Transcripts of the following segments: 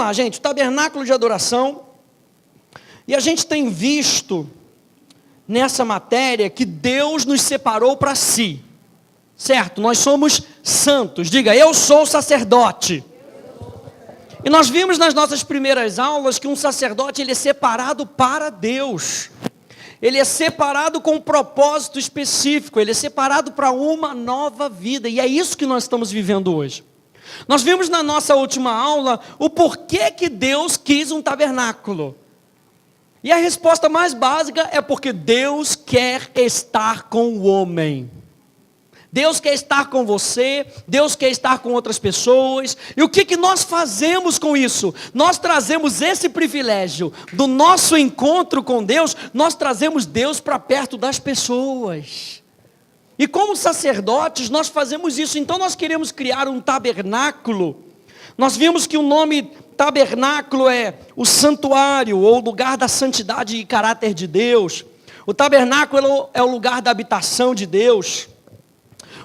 lá, gente, o tabernáculo de adoração. E a gente tem visto nessa matéria que Deus nos separou para si, certo? Nós somos santos. Diga, eu sou sacerdote. E nós vimos nas nossas primeiras aulas que um sacerdote ele é separado para Deus. Ele é separado com um propósito específico, ele é separado para uma nova vida, e é isso que nós estamos vivendo hoje. Nós vimos na nossa última aula o porquê que Deus quis um tabernáculo. E a resposta mais básica é porque Deus quer estar com o homem. Deus quer estar com você, Deus quer estar com outras pessoas. E o que nós fazemos com isso? Nós trazemos esse privilégio do nosso encontro com Deus, nós trazemos Deus para perto das pessoas. E como sacerdotes nós fazemos isso, então nós queremos criar um tabernáculo. Nós vimos que o nome tabernáculo é o santuário, ou lugar da santidade e caráter de Deus. O tabernáculo é o lugar da habitação de Deus.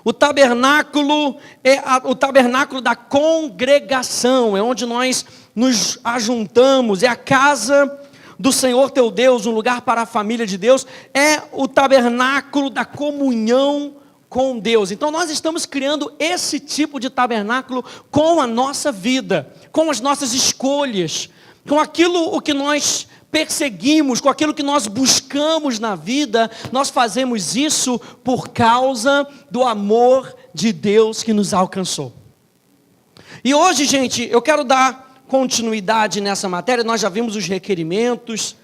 O tabernáculo é o tabernáculo da congregação, é onde nós nos ajuntamos, é a casa do Senhor teu Deus, um lugar para a família de Deus, é o tabernáculo da comunhão com Deus. Então nós estamos criando esse tipo de tabernáculo com a nossa vida, com as nossas escolhas, com aquilo o que nós perseguimos, com aquilo que nós buscamos na vida. Nós fazemos isso por causa do amor de Deus que nos alcançou. E hoje, gente, eu quero dar continuidade nessa matéria. Nós já vimos os requerimentos,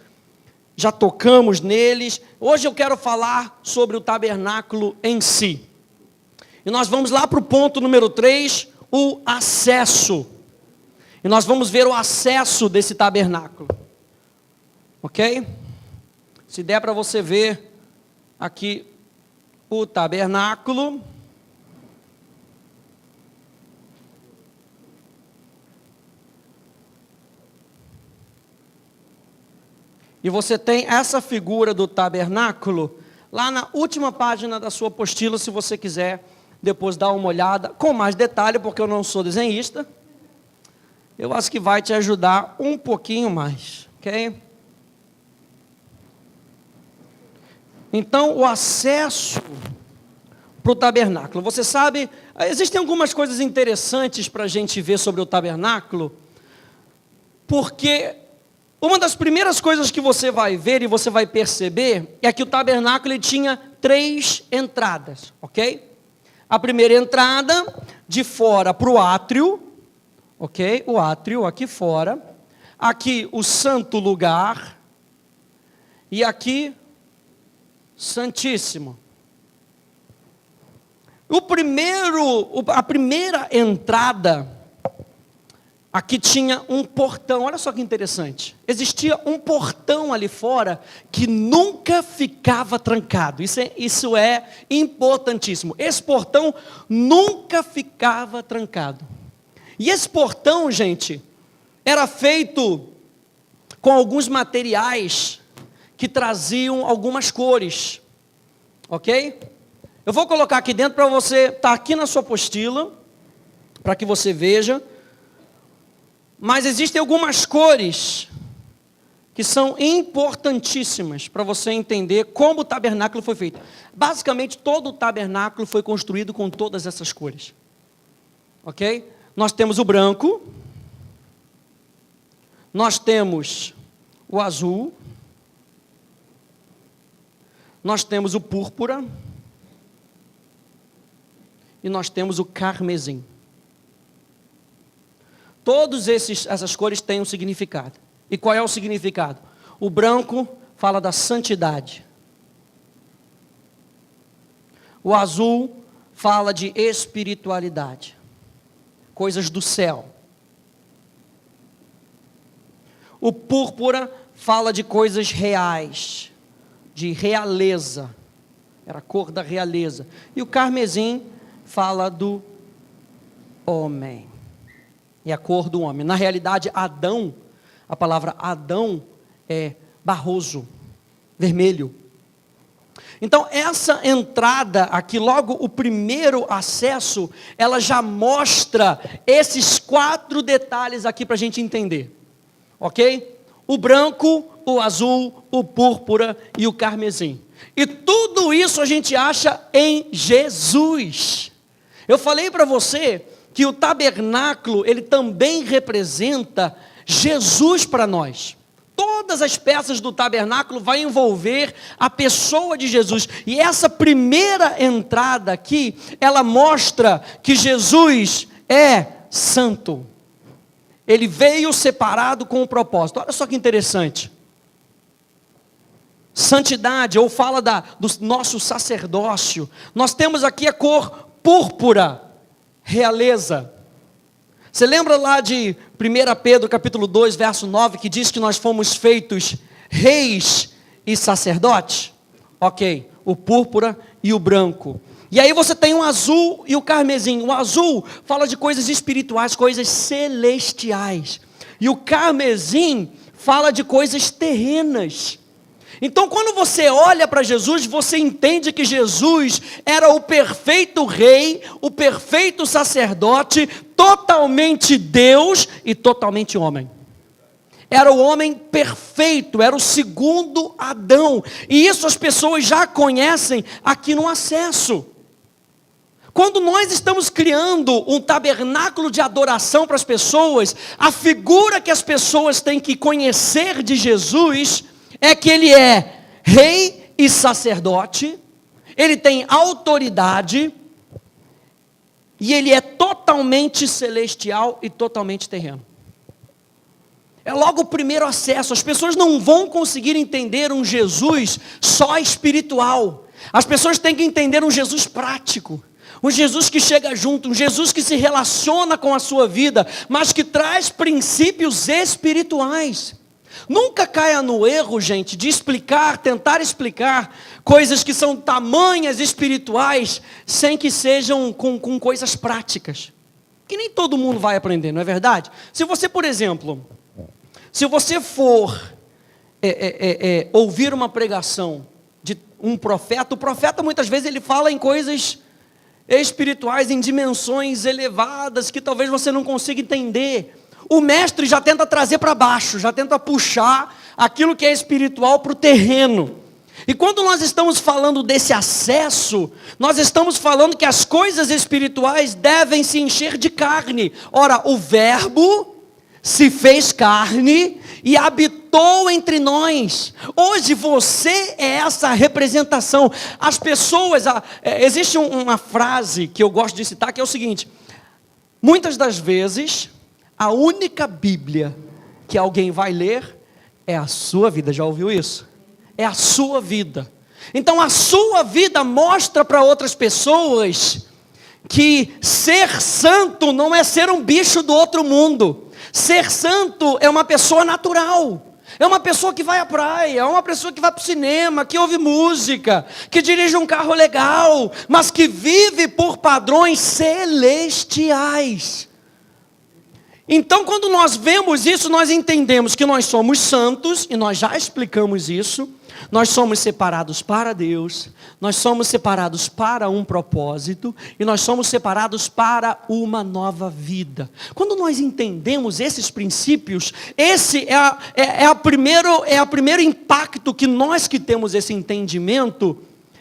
já tocamos neles. Hoje eu quero falar sobre o tabernáculo em si. E nós vamos lá para o ponto número 3, o acesso. E nós vamos ver o acesso desse tabernáculo. Ok? Se der para você ver aqui o tabernáculo. E você tem essa figura do tabernáculo lá na última página da sua apostila, se você quiser depois dar uma olhada com mais detalhe, porque eu não sou desenhista. Eu acho que vai te ajudar um pouquinho mais, ok? Então, o acesso para o tabernáculo. Você sabe, existem algumas coisas interessantes para a gente ver sobre o tabernáculo, porque uma das primeiras coisas que você vai ver e você vai perceber é que o tabernáculo ele tinha 3 entradas, ok? A primeira entrada, de fora para o átrio, ok? O átrio aqui fora, aqui o santo lugar, e aqui Santíssimo. A primeira entrada, aqui tinha um portão. Olha só que interessante. Existia um portão ali fora que nunca ficava trancado. Isso é importantíssimo. Esse portão nunca ficava trancado. E esse portão, gente, era feito com alguns materiais que traziam algumas cores, ok? Eu vou colocar aqui dentro para você, está aqui na sua apostila, para que você veja, mas existem algumas cores que são importantíssimas para você entender como o tabernáculo foi feito. Basicamente, todo o tabernáculo foi construído com todas essas cores, ok? Nós temos o branco, nós temos o azul, nós temos o púrpura e nós temos o carmesim. Todas essas cores têm um significado. E qual é o significado? O branco fala da santidade. O azul fala de espiritualidade, coisas do céu. O púrpura fala de coisas reais, de realeza, era a cor da realeza. E o carmesim fala do homem, é a cor do homem. Na realidade, Adão, a palavra Adão é barroso, vermelho. Então essa entrada aqui, logo o primeiro acesso, ela já mostra esses 4 detalhes aqui para a gente entender, ok? O branco, o azul, o púrpura e o carmesim. E tudo isso a gente acha em Jesus. Eu falei para você que o tabernáculo, ele também representa Jesus para nós. Todas as peças do tabernáculo vai envolver a pessoa de Jesus. E essa primeira entrada aqui, ela mostra que Jesus é santo. Ele veio separado com um propósito. Olha só que interessante. Santidade, ou fala do nosso sacerdócio. Nós temos aqui a cor púrpura, realeza. Você lembra lá de 1 Pedro capítulo 2, verso 9, que diz que nós fomos feitos reis e sacerdotes? Ok, o púrpura e o branco. E aí você tem o azul e o carmesim. O azul fala de coisas espirituais, coisas celestiais. E o carmesim fala de coisas terrenas. Então, quando você olha para Jesus, você entende que Jesus era o perfeito rei, o perfeito sacerdote, totalmente Deus e totalmente homem. Era o homem perfeito, era o segundo Adão. E isso as pessoas já conhecem aqui no acesso. Quando nós estamos criando um tabernáculo de adoração para as pessoas, a figura que as pessoas têm que conhecer de Jesus é que ele é rei e sacerdote, ele tem autoridade, e ele é totalmente celestial e totalmente terreno. É logo o primeiro acesso. As pessoas não vão conseguir entender um Jesus só espiritual. As pessoas têm que entender um Jesus prático. Um Jesus que chega junto, um Jesus que se relaciona com a sua vida, mas que traz princípios espirituais. Nunca caia no erro, gente, de tentar explicar coisas que são tamanhas espirituais, sem que sejam com coisas práticas. Que nem todo mundo vai aprender, não é verdade? Se você, por exemplo, se você for ouvir uma pregação de um profeta, o profeta muitas vezes ele fala em coisas espirituais, em dimensões elevadas, que talvez você não consiga entender. O mestre já tenta trazer para baixo, já tenta puxar aquilo que é espiritual para o terreno. E quando nós estamos falando desse acesso, nós estamos falando que as coisas espirituais devem se encher de carne. Ora, o Verbo se fez carne e habitou entre nós. Hoje você é essa representação. As pessoas, existe uma frase que eu gosto de citar, que é o seguinte: muitas das vezes a única Bíblia que alguém vai ler é a sua vida. Já ouviu isso? É a sua vida. Então a sua vida mostra para outras pessoas que ser santo não é ser um bicho do outro mundo. Ser santo é uma pessoa natural. É uma pessoa que vai à praia, é uma pessoa que vai para o cinema, que ouve música, que dirige um carro legal, mas que vive por padrões celestiais. Então, quando nós vemos isso, nós entendemos que nós somos santos, e nós já explicamos isso. Nós somos separados para Deus, nós somos separados para um propósito, e nós somos separados para uma nova vida. Quando nós entendemos esses princípios, esse é o primeiro impacto que nós que temos esse entendimento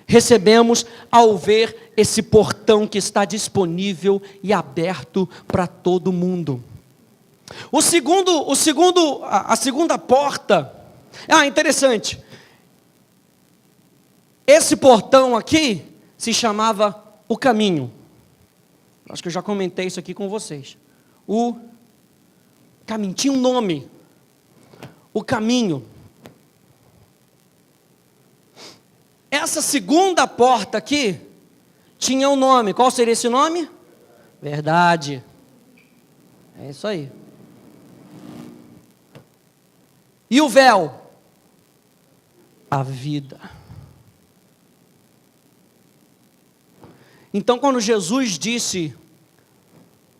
recebemos ao ver esse portão que está disponível e aberto para todo mundo. A segunda porta, interessante, esse portão aqui se chamava o caminho. Acho que eu já comentei isso aqui com vocês. O caminho, tinha um nome, o caminho. Essa segunda porta aqui tinha um nome. Qual seria esse nome? Verdade. É isso aí. E o véu? A vida. Então, quando Jesus disse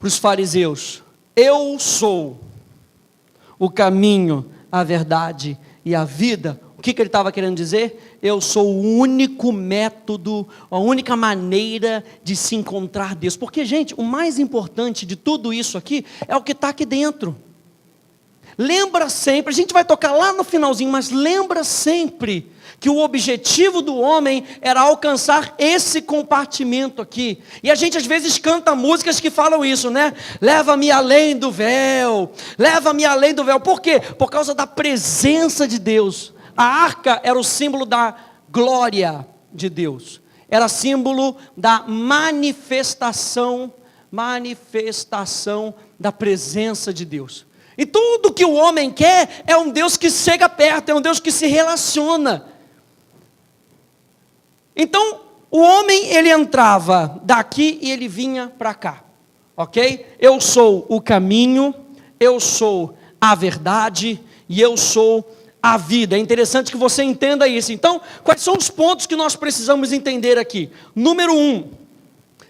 para os fariseus: eu sou o caminho, a verdade e a vida, o que ele estava querendo dizer? Eu sou o único método, a única maneira de se encontrar Deus. Porque, gente, o mais importante de tudo isso aqui é o que está aqui dentro. Lembra sempre, a gente vai tocar lá no finalzinho, mas lembra sempre que o objetivo do homem era alcançar esse compartimento aqui. E a gente às vezes canta músicas que falam isso, né? Leva-me além do véu, leva-me além do véu. Por quê? Por causa da presença de Deus. A arca era o símbolo da glória de Deus. Era símbolo da manifestação da presença de Deus. E tudo que o homem quer é um Deus que chega perto, é um Deus que se relaciona. Então, o homem, ele entrava daqui e ele vinha para cá, ok? Eu sou o caminho, eu sou a verdade e eu sou a vida. É interessante que você entenda isso. Então, quais são os pontos que nós precisamos entender aqui? Número 1,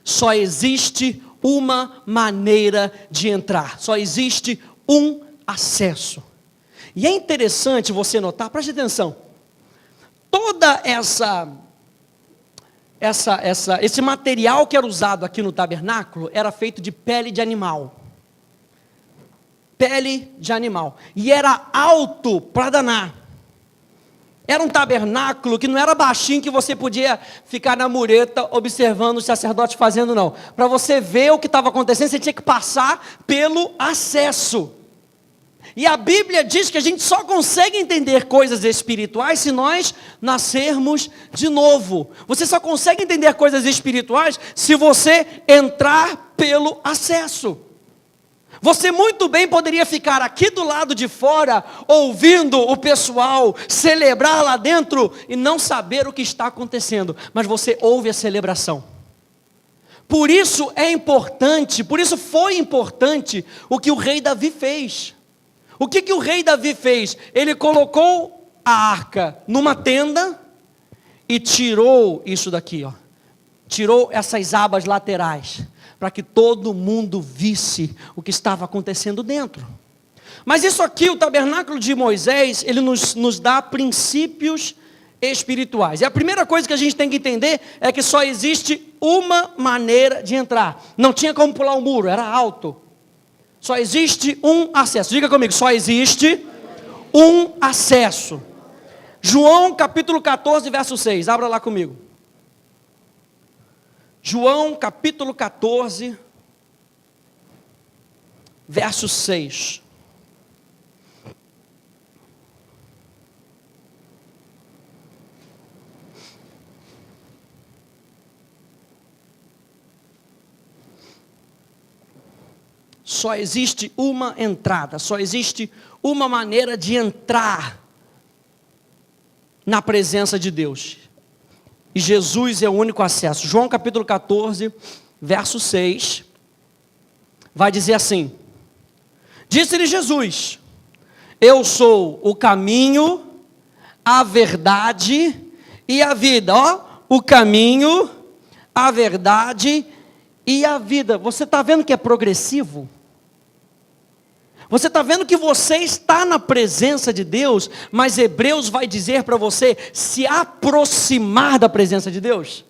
só existe uma maneira de entrar, só existe um acesso. E é interessante você notar, preste atenção, toda esse material que era usado aqui no tabernáculo era feito de pele de animal. Pele de animal. E era alto para danar. Era um tabernáculo que não era baixinho que você podia ficar na mureta observando os sacerdotes fazendo, não. Para você ver o que estava acontecendo, você tinha que passar pelo acesso. E a Bíblia diz que a gente só consegue entender coisas espirituais se nós nascermos de novo. Você só consegue entender coisas espirituais se você entrar pelo acesso. Você muito bem poderia ficar aqui do lado de fora, ouvindo o pessoal celebrar lá dentro e não saber o que está acontecendo, mas você ouve a celebração. Por isso é importante, por isso foi importante o que o rei Davi fez. O que o rei Davi fez? Ele colocou a arca numa tenda e tirou isso daqui, ó. Tirou essas abas laterais, para que todo mundo visse o que estava acontecendo dentro. Mas isso aqui, o tabernáculo de Moisés, ele nos dá princípios espirituais. E a primeira coisa que a gente tem que entender é que só existe uma maneira de entrar. Não tinha como pular o muro, era alto. Só existe um acesso. Diga comigo, só existe um acesso. João capítulo 14, verso 6. Abra lá comigo. João capítulo 14, verso 6. Só existe uma entrada, só existe uma maneira de entrar na presença de Deus. E Jesus é o único acesso. João capítulo 14, verso 6, vai dizer assim: disse-lhe Jesus: eu sou o caminho, a verdade e a vida. Ó, o caminho, a verdade e a vida. Você está vendo que é progressivo? Você está vendo que você está na presença de Deus, mas Hebreus vai dizer para você se aproximar da presença de Deus.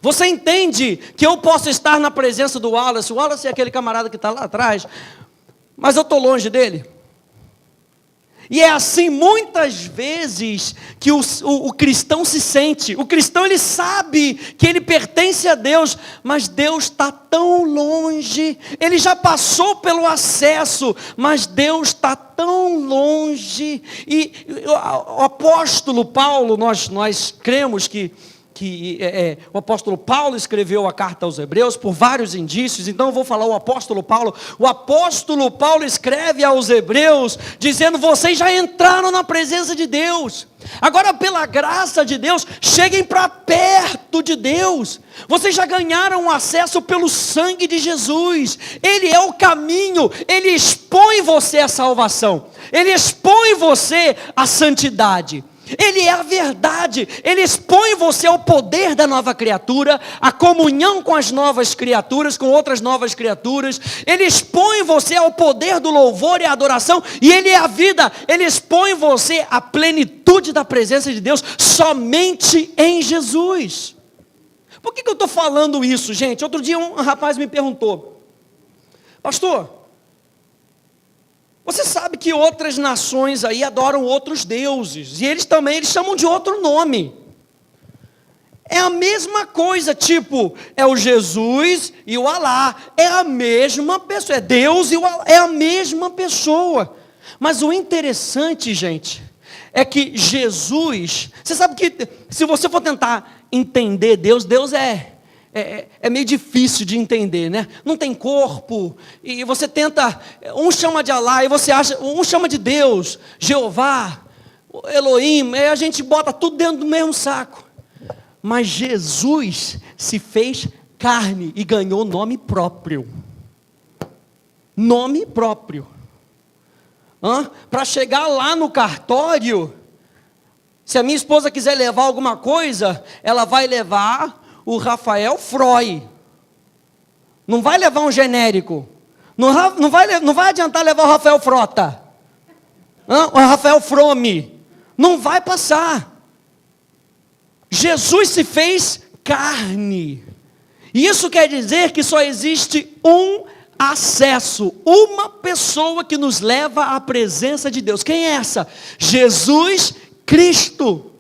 Você entende que eu posso estar na presença do Wallace, o Wallace é aquele camarada que está lá atrás, mas eu estou longe dele. E é assim muitas vezes que o cristão se sente. O cristão, ele sabe que ele pertence a Deus, mas Deus está tão longe. Ele já passou pelo acesso, mas Deus está tão longe. E o apóstolo Paulo, nós cremos que o apóstolo Paulo escreveu a carta aos Hebreus por vários indícios. Então eu vou falar o apóstolo Paulo. O apóstolo Paulo escreve aos Hebreus dizendo: vocês já entraram na presença de Deus, agora pela graça de Deus, cheguem para perto de Deus. Vocês já ganharam acesso pelo sangue de Jesus. Ele é o caminho, Ele expõe você à salvação, Ele expõe você à santidade. Ele é a verdade, Ele expõe você ao poder da nova criatura, à comunhão com as novas criaturas, com outras novas criaturas. Ele expõe você ao poder do louvor e a adoração, e Ele é a vida. Ele expõe você à plenitude da presença de Deus, somente em Jesus. Por que eu estou falando isso, gente? Outro dia um rapaz me perguntou: pastor, você sabe que outras nações aí adoram outros deuses, e eles chamam de outro nome. É a mesma coisa, tipo, é o Jesus e o Alá, é a mesma pessoa, é Deus e o Alá, é a mesma pessoa. Mas o interessante, gente, é que Jesus, você sabe que se você for tentar entender Deus, Deus é meio difícil de entender, né? Não tem corpo, e você tenta, um chama de Alá, e você acha, um chama de Deus, Jeová, Elohim, e a gente bota tudo dentro do mesmo saco. Mas Jesus se fez carne e ganhou nome próprio. Nome próprio. Para chegar lá no cartório, se a minha esposa quiser levar alguma coisa, ela vai levar o Rafael Freud. Não vai levar um genérico. Não vai adiantar levar o Rafael Frota. O Rafael Frome. Não vai passar. Jesus se fez carne. E isso quer dizer que só existe um acesso, uma pessoa que nos leva à presença de Deus. Quem é essa? Jesus Cristo.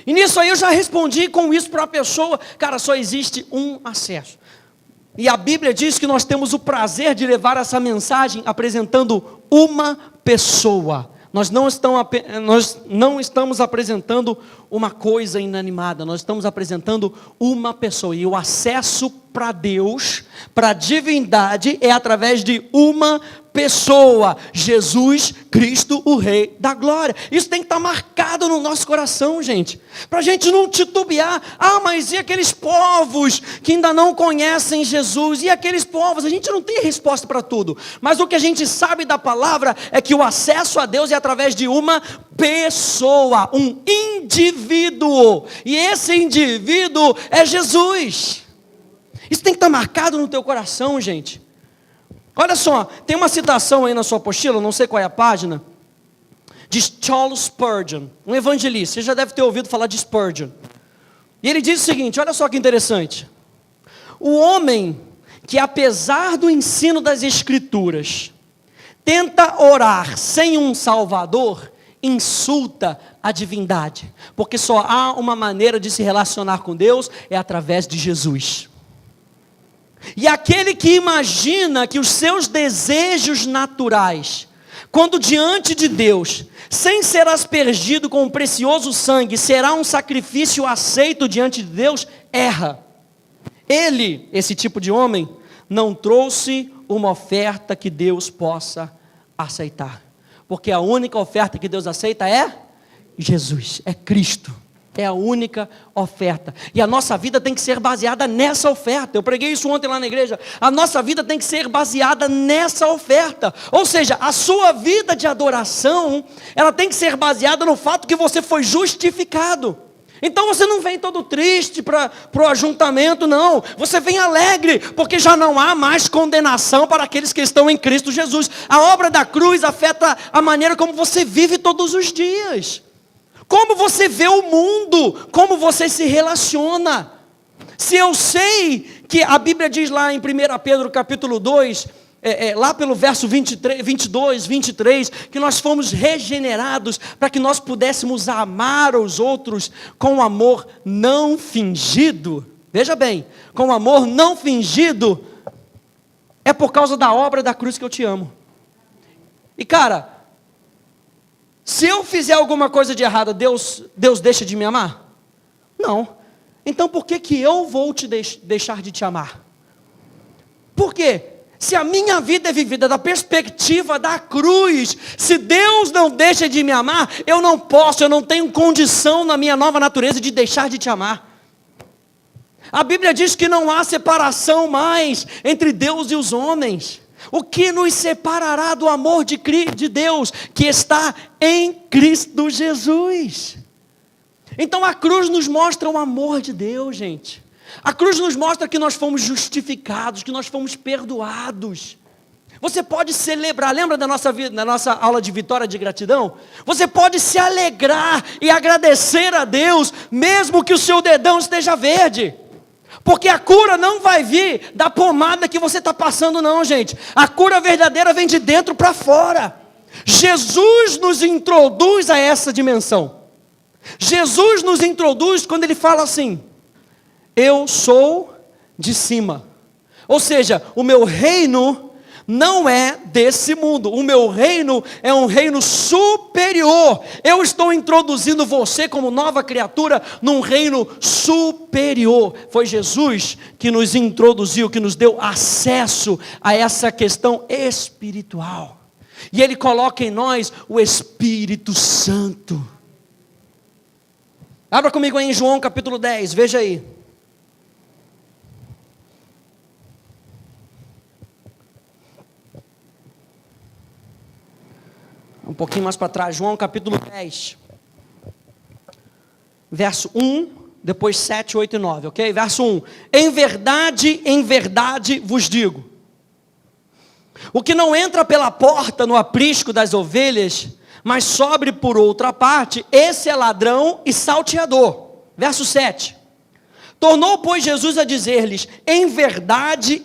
E nisso aí eu já respondi com isso para a pessoa: cara, só existe um acesso. E a Bíblia diz que nós temos o prazer de levar essa mensagem apresentando uma pessoa. Nós não estamos apresentando uma coisa inanimada, nós estamos apresentando uma pessoa. E o acesso para Deus, para a divindade, é através de uma pessoa: Jesus Cristo, o Rei da Glória. Isso tem que estar marcado no nosso coração, gente, para a gente não titubear. Mas e aqueles povos que ainda não conhecem Jesus? E aqueles povos? A gente não tem resposta para tudo, mas o que a gente sabe da palavra é que o acesso a Deus é através de uma pessoa, um indivíduo, e esse indivíduo é Jesus. Isso tem que estar marcado no teu coração, gente. Olha só, tem uma citação aí na sua apostila, não sei qual é a página, de Charles Spurgeon, um evangelista. Você já deve ter ouvido falar de Spurgeon. E ele diz o seguinte, olha só que interessante: o homem que, apesar do ensino das Escrituras, tenta orar sem um Salvador, insulta a divindade, porque só há uma maneira de se relacionar com Deus, é através de Jesus. E aquele que imagina que os seus desejos naturais, quando diante de Deus, sem ser aspergido com o precioso sangue, será um sacrifício aceito diante de Deus, erra. Ele, esse tipo de homem, não trouxe uma oferta que Deus possa aceitar, porque a única oferta que Deus aceita é Jesus, é Cristo. É a única oferta. E a nossa vida tem que ser baseada nessa oferta. Eu preguei isso ontem lá na igreja. A nossa vida tem que ser baseada nessa oferta. Ou seja, a sua vida de adoração, ela tem que ser baseada no fato que você foi justificado. Então você não vem todo triste para o ajuntamento, não. Você vem alegre, porque já não há mais condenação para aqueles que estão em Cristo Jesus. A obra da cruz afeta a maneira como você vive todos os dias. Como você vê o mundo, como você se relaciona. Se eu sei que a Bíblia diz lá em 1 Pedro capítulo 2, lá pelo verso 22, 23, que nós fomos regenerados para que nós pudéssemos amar os outros com amor não fingido. Veja bem, com amor não fingido, é por causa da obra da cruz que eu te amo. E cara, se eu fizer alguma coisa de errada, Deus deixa de me amar? Não. Então por que eu vou te deixar de te amar? Por quê? Se a minha vida é vivida da perspectiva da cruz, se Deus não deixa de me amar, eu não tenho condição na minha nova natureza de deixar de te amar. A Bíblia diz que não há separação mais entre Deus e os homens. O que nos separará do amor de Deus que está em Cristo Jesus? Então a cruz nos mostra o amor de Deus, gente. A cruz nos mostra que nós fomos justificados, que nós fomos perdoados. Você pode celebrar, lembra da nossa aula de vitória de gratidão? Você pode se alegrar e agradecer a Deus, mesmo que o seu dedão esteja verde. Porque a cura não vai vir da pomada que você está passando, não, gente. A cura verdadeira vem de dentro para fora. Jesus nos introduz a essa dimensão. Jesus nos introduz quando Ele fala assim: eu sou de cima. Ou seja, o meu reino não é desse mundo. O meu reino é um reino superior. Eu estou introduzindo você como nova criatura num reino superior. Foi Jesus que nos introduziu, que nos deu acesso a essa questão espiritual. E Ele coloca em nós o Espírito Santo. Abra comigo aí em João capítulo 10, veja aí. Um pouquinho mais para trás, João capítulo 10, verso 1, depois 7, 8 e 9, ok? Verso 1, em verdade vos digo, o que não entra pela porta no aprisco das ovelhas, mas sobe por outra parte, esse é ladrão e salteador. Verso 7, tornou, pois, Jesus a dizer-lhes, em verdade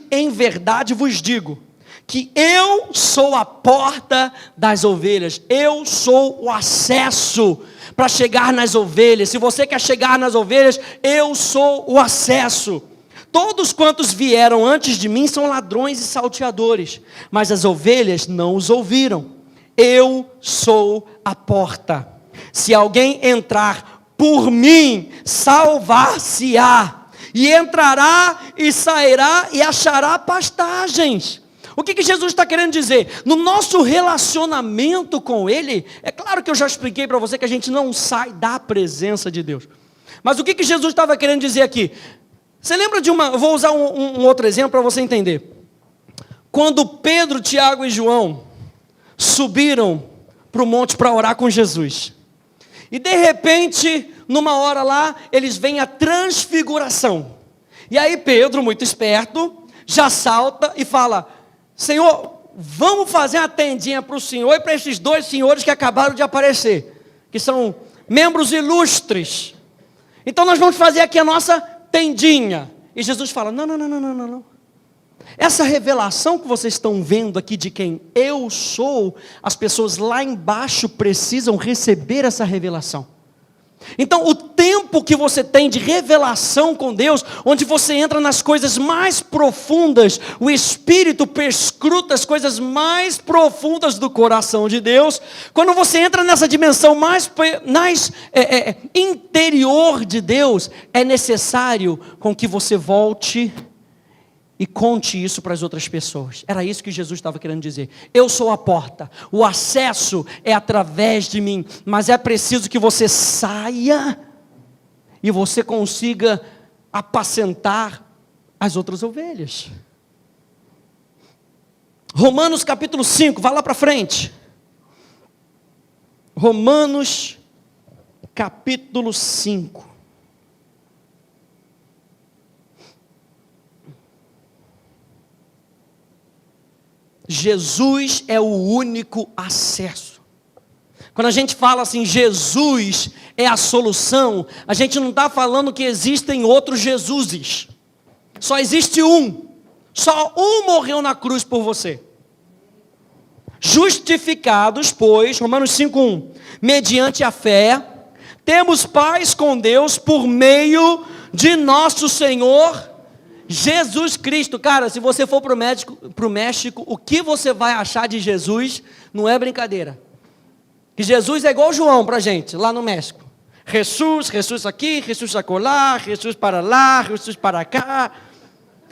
vos digo, que eu sou a porta das ovelhas, eu sou o acesso para chegar nas ovelhas. Se você quer chegar nas ovelhas, eu sou o acesso. Todos quantos vieram antes de mim são ladrões e salteadores, mas as ovelhas não os ouviram. Eu sou a porta. Se alguém entrar por mim, salvar-se-á, e entrará e sairá e achará pastagens. O que Jesus está querendo dizer? No nosso relacionamento com Ele, é claro que eu já expliquei para você que a gente não sai da presença de Deus. Mas o que Jesus estava querendo dizer aqui? Você lembra de eu vou usar um outro exemplo para você entender. Quando Pedro, Tiago e João subiram para o monte para orar com Jesus. E de repente, numa hora lá, eles veem a transfiguração. E aí Pedro, muito esperto, já salta e fala: Senhor, vamos fazer uma tendinha para o Senhor e para esses dois senhores que acabaram de aparecer, que são membros ilustres. Então nós vamos fazer aqui a nossa tendinha. E Jesus fala: não. Essa revelação que vocês estão vendo aqui de quem eu sou, as pessoas lá embaixo precisam receber essa revelação. Então o tempo que você tem de revelação com Deus, onde você entra nas coisas mais profundas, o Espírito perscruta as coisas mais profundas do coração de Deus, quando você entra nessa dimensão mais interior de Deus, é necessário com que você volte e conte isso para as outras pessoas. Era isso que Jesus estava querendo dizer. Eu sou a porta, o acesso é através de mim, mas é preciso que você saia e você consiga apacentar as outras ovelhas. Romanos capítulo 5, vai lá para frente. Romanos capítulo 5. Jesus é o único acesso. Quando a gente fala assim, Jesus é a solução, a gente não está falando que existem outros Jesuses. Só existe um. Só um morreu na cruz por você. Justificados, pois, Romanos 5:1, mediante a fé, temos paz com Deus por meio de nosso Senhor Jesus Cristo. Cara, se você for para o México, o que você vai achar de Jesus não é brincadeira. Que Jesus é igual João para a gente, lá no México. Jesus aqui, Jesus acolá, Jesus para lá, Jesus para cá.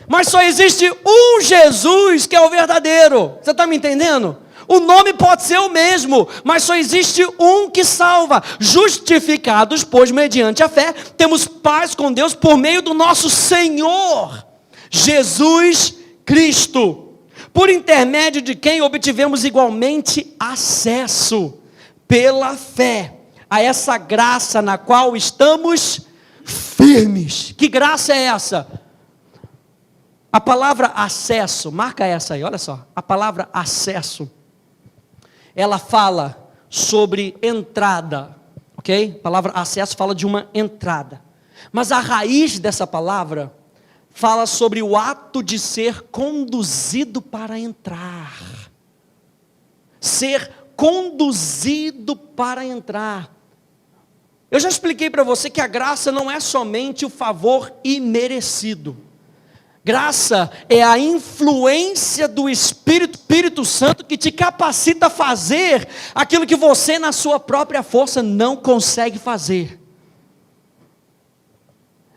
Mas só existe um Jesus que é o verdadeiro. Você está me entendendo? O nome pode ser o mesmo, mas só existe um que salva. Justificados, pois, mediante a fé, temos paz com Deus por meio do nosso Senhor Jesus Cristo, por intermédio de quem obtivemos igualmente acesso, pela fé, a essa graça na qual estamos firmes. Que graça é essa? A palavra acesso, marca essa aí, olha só. A palavra acesso, ela fala sobre entrada, ok? A palavra acesso fala de uma entrada. Mas a raiz dessa palavra fala sobre o ato de ser conduzido para entrar. Ser conduzido para entrar. Eu já expliquei para você que a graça não é somente o favor imerecido. Graça é a influência do Espírito Santo que te capacita a fazer aquilo que você na sua própria força não consegue fazer.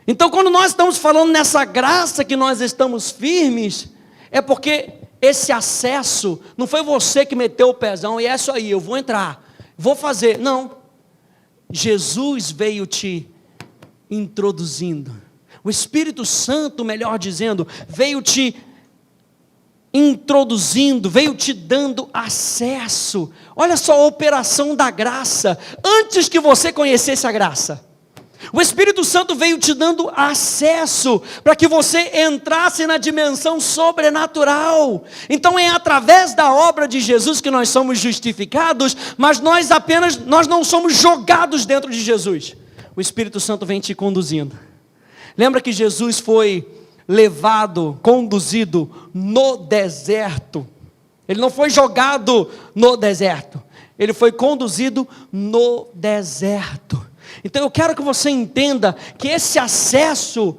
Então, quando nós estamos falando nessa graça que nós estamos firmes, é porque esse acesso não foi você que meteu o pezão e é isso aí, eu vou entrar, vou fazer. Não. Jesus veio te introduzindo. O Espírito Santo, melhor dizendo, veio te introduzindo, veio te dando acesso. Olha só a operação da graça, antes que você conhecesse a graça. O Espírito Santo veio te dando acesso, para que você entrasse na dimensão sobrenatural. Então é através da obra de Jesus que nós somos justificados, mas nós não somos jogados dentro de Jesus. O Espírito Santo vem te conduzindo. Lembra que Jesus foi levado, conduzido no deserto. Ele não foi jogado no deserto, ele foi conduzido no deserto. Então eu quero que você entenda que esse acesso,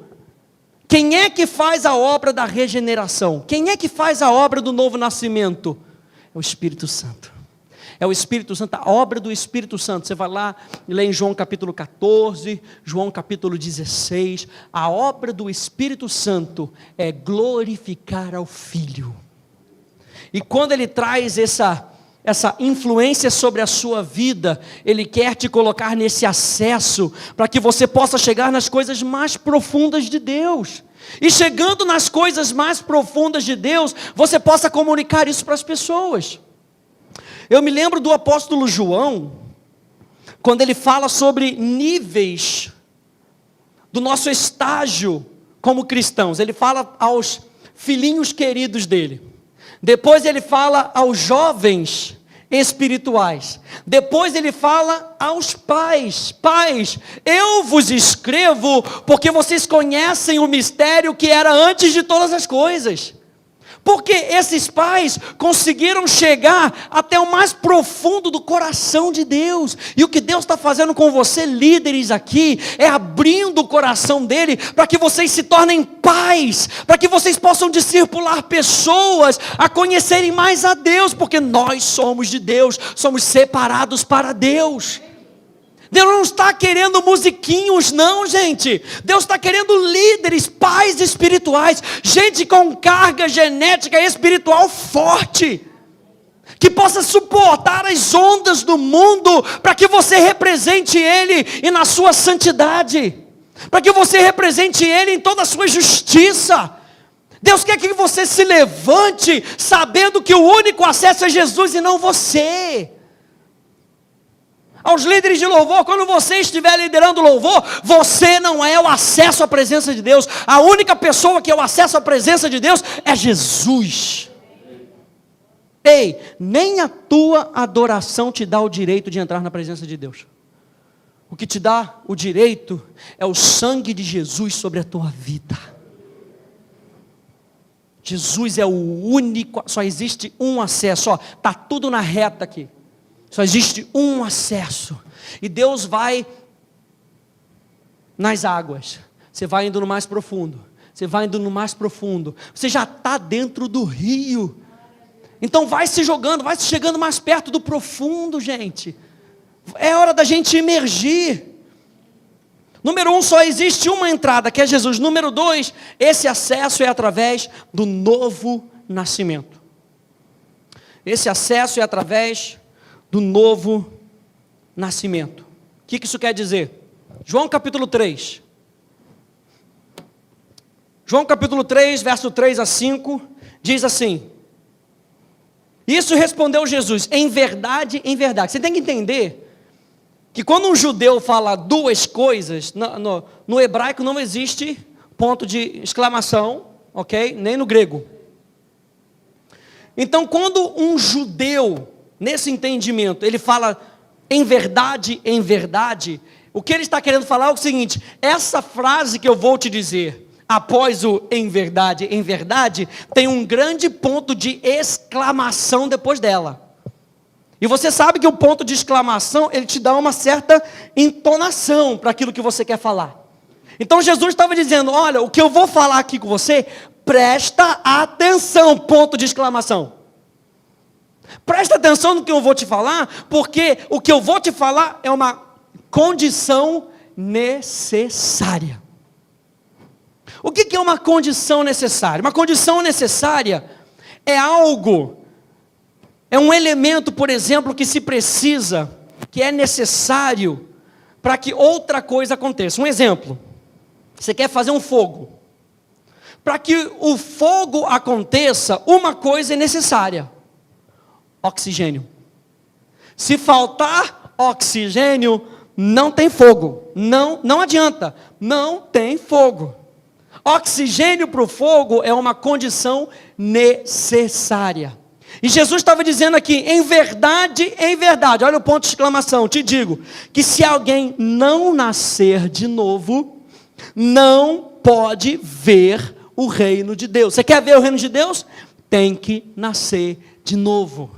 quem é que faz a obra da regeneração? Quem é que faz a obra do novo nascimento? É o Espírito Santo. É o Espírito Santo, a obra do Espírito Santo. Você vai lá e lê em João capítulo 14, João capítulo 16. A obra do Espírito Santo é glorificar ao Filho. E quando Ele traz essa influência sobre a sua vida, Ele quer te colocar nesse acesso, para que você possa chegar nas coisas mais profundas de Deus. E chegando nas coisas mais profundas de Deus, você possa comunicar isso para as pessoas. Eu me lembro do apóstolo João, quando ele fala sobre níveis do nosso estágio como cristãos. Ele fala aos filhinhos queridos dele. Depois ele fala aos jovens espirituais. Depois ele fala aos pais. Pais, eu vos escrevo porque vocês conhecem o mistério que era antes de todas as coisas. Porque esses pais conseguiram chegar até o mais profundo do coração de Deus. E o que Deus está fazendo com você, líderes aqui, é abrindo o coração dele, para que vocês se tornem pais, para que vocês possam discipular pessoas a conhecerem mais a Deus, porque nós somos de Deus, somos separados para Deus. Deus não está querendo musiquinhos não, gente. Deus está querendo líderes, pais espirituais, gente com carga genética espiritual forte, que possa suportar as ondas do mundo, para que você represente Ele e na sua santidade, para que você represente Ele em toda a sua justiça. Deus quer que você se levante, sabendo que o único acesso é Jesus e não você. Aos líderes de louvor, quando você estiver liderando louvor, você não é o acesso à presença de Deus. A única pessoa que é o acesso à presença de Deus é Jesus. Ei, nem a tua adoração te dá o direito de entrar na presença de Deus. O que te dá o direito é o sangue de Jesus sobre a tua vida. Jesus é o único, só existe um acesso, está tudo na reta aqui. Só existe um acesso. E Deus vai nas águas. Você vai indo no mais profundo. Você vai indo no mais profundo. Você já está dentro do rio. Então vai se jogando, vai se chegando mais perto do profundo, gente. É hora da gente emergir. Número 1, só existe uma entrada, que é Jesus. Número 2, esse acesso é através do novo nascimento. Esse acesso é através do novo nascimento. O que isso quer dizer? João capítulo 3. João capítulo 3, verso 3 a 5, diz assim: Isso respondeu Jesus, em verdade, em verdade. Você tem que entender que quando um judeu fala duas coisas, no hebraico não existe ponto de exclamação, ok? Nem no grego. Então, quando um judeu, nesse entendimento, ele fala em verdade, o que ele está querendo falar é o seguinte: essa frase que eu vou te dizer, após o em verdade, tem um grande ponto de exclamação depois dela. E você sabe que o ponto de exclamação, ele te dá uma certa entonação para aquilo que você quer falar. Então Jesus estava dizendo, olha, o que eu vou falar aqui com você, presta atenção, ponto de exclamação. Presta atenção no que eu vou te falar, porque o que eu vou te falar é uma condição necessária. O que é uma condição necessária? Uma condição necessária é algo, é um elemento, por exemplo, que se precisa, que é necessário para que outra coisa aconteça. Um exemplo, você quer fazer um fogo. Para que o fogo aconteça, uma coisa é necessária: oxigênio. Se faltar oxigênio, não tem fogo. Não adianta, não tem fogo. Oxigênio para o fogo é uma condição necessária. E Jesus estava dizendo aqui, em verdade, olha o ponto de exclamação, te digo, que se alguém não nascer de novo, não pode ver o reino de Deus. Você quer ver o reino de Deus? Tem que nascer de novo.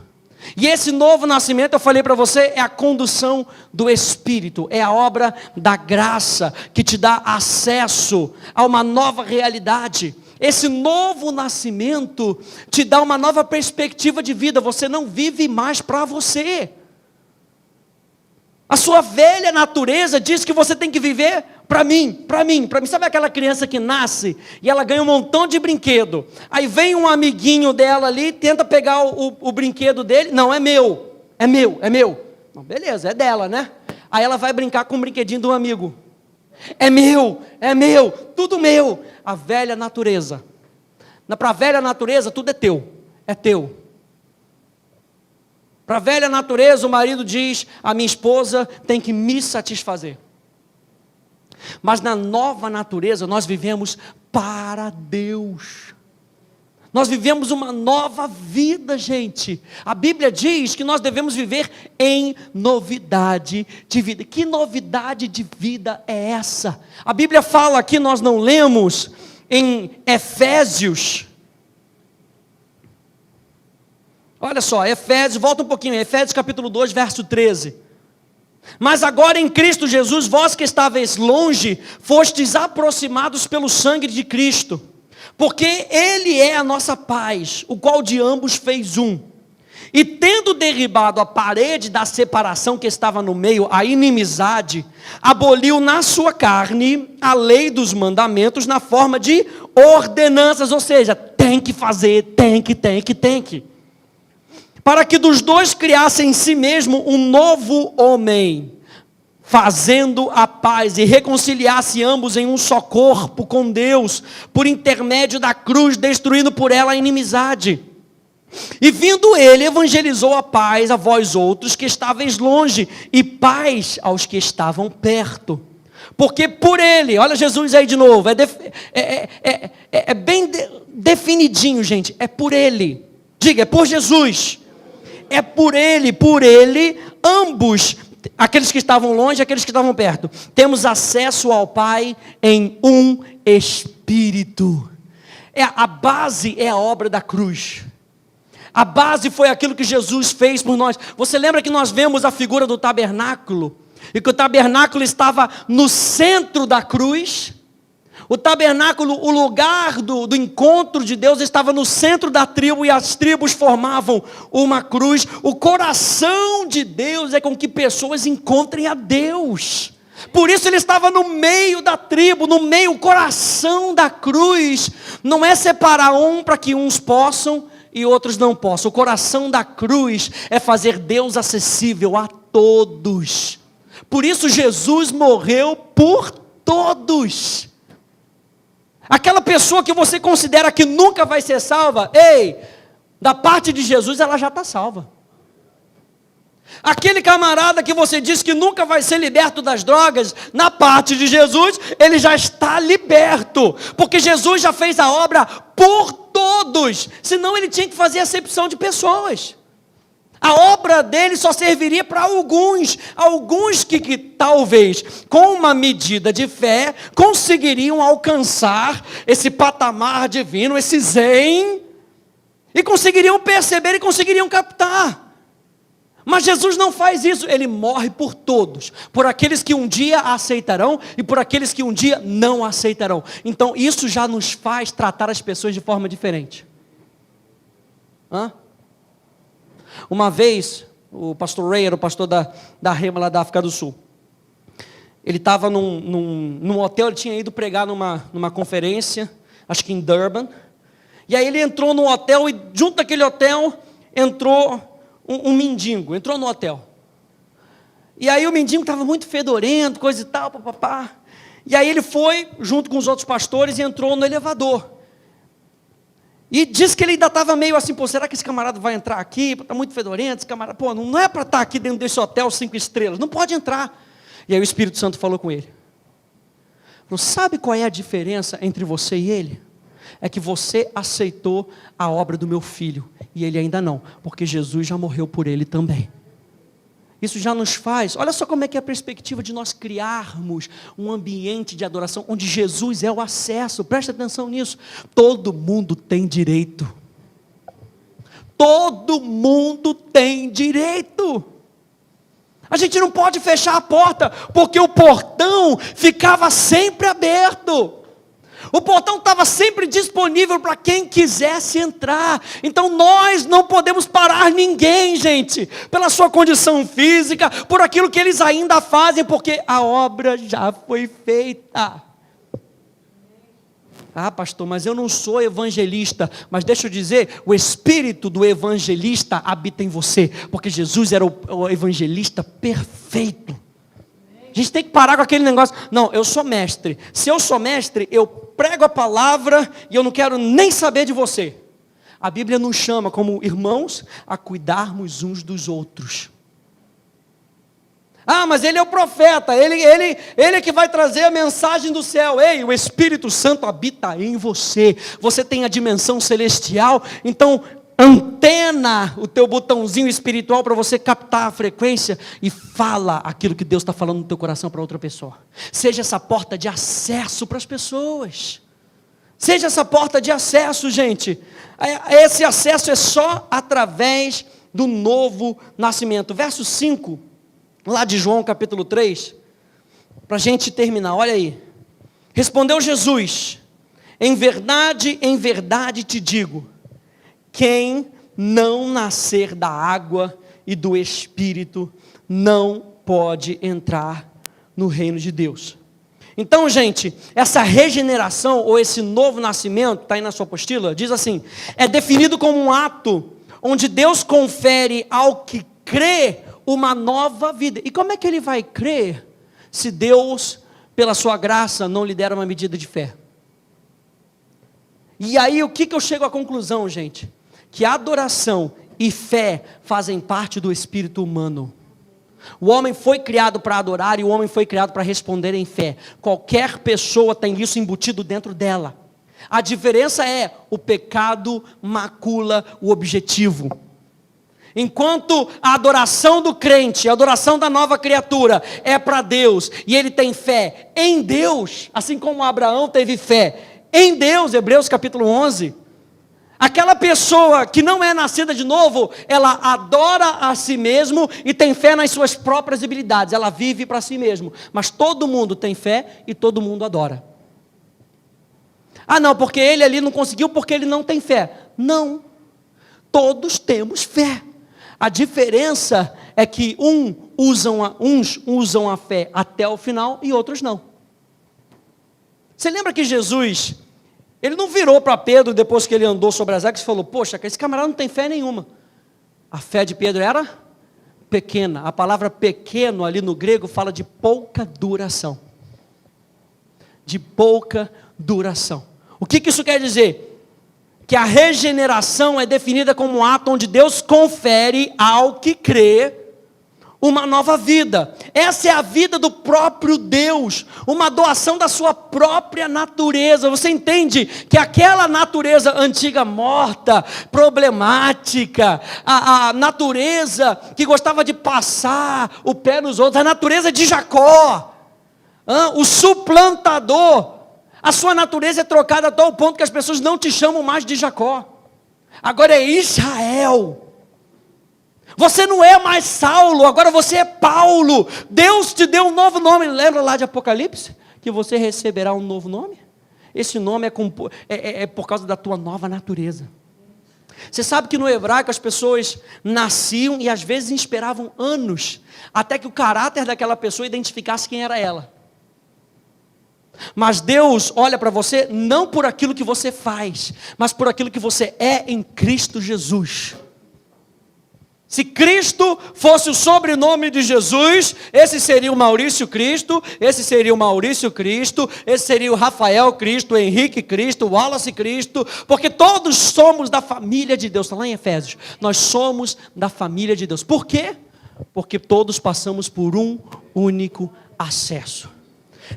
E esse novo nascimento, eu falei para você, é a condução do Espírito, é a obra da graça, que te dá acesso a uma nova realidade. Esse novo nascimento te dá uma nova perspectiva de vida, você não vive mais para você. A sua velha natureza diz que você tem que viver para mim. Sabe aquela criança que nasce e ela ganha um montão de brinquedo? Aí vem um amiguinho dela ali, tenta pegar o brinquedo dele. Não, é meu. Não, beleza, é dela, né? Aí ela vai brincar com o brinquedinho do amigo. É meu, tudo meu. A velha natureza. Para a velha natureza tudo é teu. Para a velha natureza o marido diz, a minha esposa tem que me satisfazer. Mas na nova natureza nós vivemos para Deus. Nós vivemos uma nova vida, gente. A Bíblia diz que nós devemos viver em novidade de vida. Que novidade de vida é essa? A Bíblia fala aqui, nós não lemos, em Efésios. Olha só, Efésios, volta um pouquinho, Efésios capítulo 2, verso 13. Mas agora em Cristo Jesus, vós que estáveis longe, fostes aproximados pelo sangue de Cristo, porque Ele é a nossa paz, o qual de ambos fez um. E tendo derribado a parede da separação que estava no meio, a inimizade, aboliu na sua carne a lei dos mandamentos na forma de ordenanças, ou seja, tem que fazer, tem que. Para que dos dois criasse em si mesmo um novo homem, fazendo a paz e reconciliasse ambos em um só corpo com Deus, por intermédio da cruz, destruindo por ela a inimizade. E vindo ele, evangelizou a paz a vós outros que estáveis longe, e paz aos que estavam perto. Porque por ele, olha Jesus aí de novo, é bem definidinho, gente, é por ele. Diga, é por Jesus. É por ele, ambos, aqueles que estavam longe e aqueles que estavam perto, temos acesso ao Pai em um Espírito. A base é a obra da cruz. A base foi aquilo que Jesus fez por nós. Você lembra que nós vemos a figura do tabernáculo? E que o tabernáculo estava no centro da cruz. O tabernáculo, o lugar do encontro de Deus, estava no centro da tribo, e as tribos formavam uma cruz. O coração de Deus é com que pessoas encontrem a Deus. Por isso ele estava no meio da tribo, no meio, o coração da cruz. Não é separar um para que uns possam e outros não possam. O coração da cruz é fazer Deus acessível a todos. Por isso Jesus morreu por todos. Aquela pessoa que você considera que nunca vai ser salva, ei, Da parte de Jesus, ela já está salva. Aquele camarada que você diz que nunca vai ser liberto das drogas, na parte de Jesus, ele já está liberto, porque Jesus já fez a obra por todos, senão ele tinha que fazer acepção de pessoas. A obra dele só serviria para alguns que talvez, com uma medida de fé, conseguiriam alcançar esse patamar divino, esse zen, e conseguiriam perceber e conseguiriam captar. Mas Jesus não faz isso, ele morre por todos, por aqueles que um dia aceitarão e por aqueles que um dia não aceitarão. Então isso já nos faz tratar as pessoas de forma diferente. Uma vez, o pastor Ray era o pastor da Rema lá da África do Sul. Ele estava num hotel, ele tinha ido pregar numa conferência, acho que em Durban. E aí ele entrou no hotel e junto daquele hotel entrou um mendigo, entrou no hotel. E aí o mendigo estava muito fedorento, coisa e tal, papapá. E aí ele foi, junto com os outros pastores, e entrou no elevador. E disse que ele ainda estava meio assim, pô, será que esse camarada vai entrar aqui? Está muito fedorento, esse camarada, pô, não é para estar aqui dentro desse hotel 5 estrelas, não pode entrar. E aí o Espírito Santo falou com ele. Falou, sabe qual é a diferença entre você e ele? É que você aceitou a obra do meu filho, e ele ainda não, porque Jesus já morreu por ele também. Isso já nos faz, olha só como é que é a perspectiva de nós criarmos um ambiente de adoração, onde Jesus é o acesso, presta atenção nisso, todo mundo tem direito, todo mundo tem direito, a gente não pode fechar a porta, porque o portão ficava sempre aberto, o portão estava sempre disponível para quem quisesse entrar. Então nós não podemos parar ninguém, gente, pela sua condição física, por aquilo que eles ainda fazem, porque a obra já foi feita. Ah, pastor, mas eu não sou evangelista. Mas deixa eu dizer, o espírito do evangelista habita em você, porque Jesus era o evangelista perfeito. A gente tem que parar com aquele negócio, não, eu sou mestre, se eu sou mestre, eu prego a palavra e eu não quero nem saber de você. A Bíblia nos chama como irmãos a cuidarmos uns dos outros. Ah, mas ele é o profeta, ele é que vai trazer a mensagem do céu. Ei, o Espírito Santo habita em você, você tem a dimensão celestial, então antena o teu botãozinho espiritual para você captar a frequência e fala aquilo que Deus está falando no teu coração para outra pessoa. Seja essa porta de acesso para as pessoas. Seja essa porta de acesso, gente. Esse acesso é só através do novo nascimento. Verso 5, lá de João capítulo 3, para a gente terminar, olha aí. Respondeu Jesus, em verdade te digo, quem não nascer da água e do Espírito não pode entrar no reino de Deus. Então, gente, essa regeneração ou esse novo nascimento, está aí na sua apostila, diz assim, é definido como um ato onde Deus confere ao que crê uma nova vida. E como é que ele vai crer se Deus, pela sua graça, não lhe der uma medida de fé? E aí o que eu chego à conclusão, gente? Que adoração e fé fazem parte do espírito humano. O homem foi criado para adorar e o homem foi criado para responder em fé. Qualquer pessoa tem isso embutido dentro dela. A diferença é, o pecado macula o objetivo. Enquanto a adoração do crente, a adoração da nova criatura é para Deus, e ele tem fé em Deus, assim como Abraão teve fé em Deus, Hebreus capítulo 11, aquela pessoa que não é nascida de novo, ela adora a si mesmo e tem fé nas suas próprias habilidades, ela vive para si mesmo, mas todo mundo tem fé e todo mundo adora. Ah não, porque ele ali não conseguiu porque ele não tem fé. Não, todos temos fé. A diferença é que uns usam a fé até o final e outros não. Você lembra que Jesus, ele não virou para Pedro depois que ele andou sobre as águas e falou, poxa, esse camarada não tem fé nenhuma. A fé de Pedro era pequena. A palavra pequeno ali no grego fala de pouca duração. De pouca duração. O que isso quer dizer? que a regeneração é definida como um ato onde Deus confere ao que crê uma nova vida. Essa é a vida do próprio Deus, uma doação da sua própria natureza. Você entende que aquela natureza antiga morta, problemática, a natureza que gostava de passar o pé nos outros, a natureza de Jacó, o suplantador, a sua natureza é trocada a tal ponto que as pessoas não te chamam mais de Jacó, agora é Israel. Você não é mais Saulo, agora você é Paulo. Deus te deu um novo nome. Lembra lá de Apocalipse? Que você receberá um novo nome? Esse nome é por causa da tua nova natureza. Você sabe que no hebraico as pessoas nasciam e às vezes esperavam anos até que o caráter daquela pessoa identificasse quem era ela. Mas Deus olha para você não por aquilo que você faz, mas por aquilo que você é em Cristo Jesus. Se Cristo fosse o sobrenome de Jesus, esse seria o Maurício Cristo, esse seria o Maurício Cristo, esse seria o Rafael Cristo, o Henrique Cristo, o Wallace Cristo, porque todos somos da família de Deus. Está lá em Efésios, nós somos da família de Deus. Por quê? Porque todos passamos por um único acesso.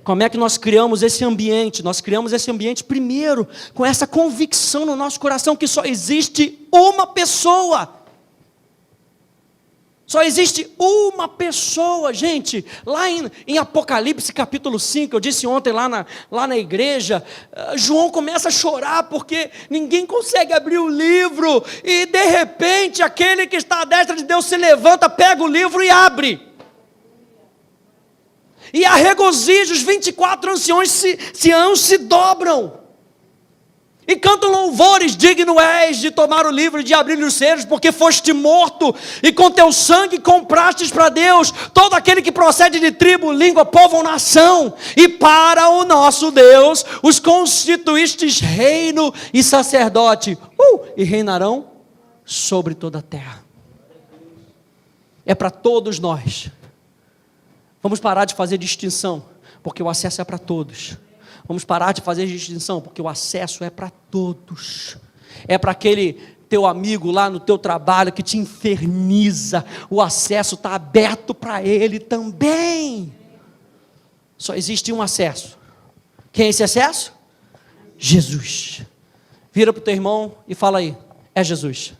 Como é que nós criamos esse ambiente? Nós criamos esse ambiente primeiro com essa convicção no nosso coração que só existe uma pessoa. Só existe uma pessoa, gente. Lá em Apocalipse capítulo 5, eu disse ontem lá na igreja, João começa a chorar porque ninguém consegue abrir o livro. E de repente aquele que está à destra de Deus se levanta, pega o livro e abre. E há regozijo, os 24 anciões se dobram. E cantam louvores: digno és de tomar o livro e de abrir os selos, porque foste morto, e com teu sangue comprastes para Deus todo aquele que procede de tribo, língua, povo ou nação, e para o nosso Deus os constituístes reino e sacerdote, e reinarão sobre toda a terra. É para todos nós. Vamos parar de fazer distinção, porque o acesso é para todos. Vamos parar de fazer distinção, porque o acesso é para todos. É para aquele teu amigo lá no teu trabalho que te inferniza, o acesso está aberto para ele também. Só existe um acesso. Quem é esse acesso? Jesus. Vira para o teu irmão e fala aí: é Jesus.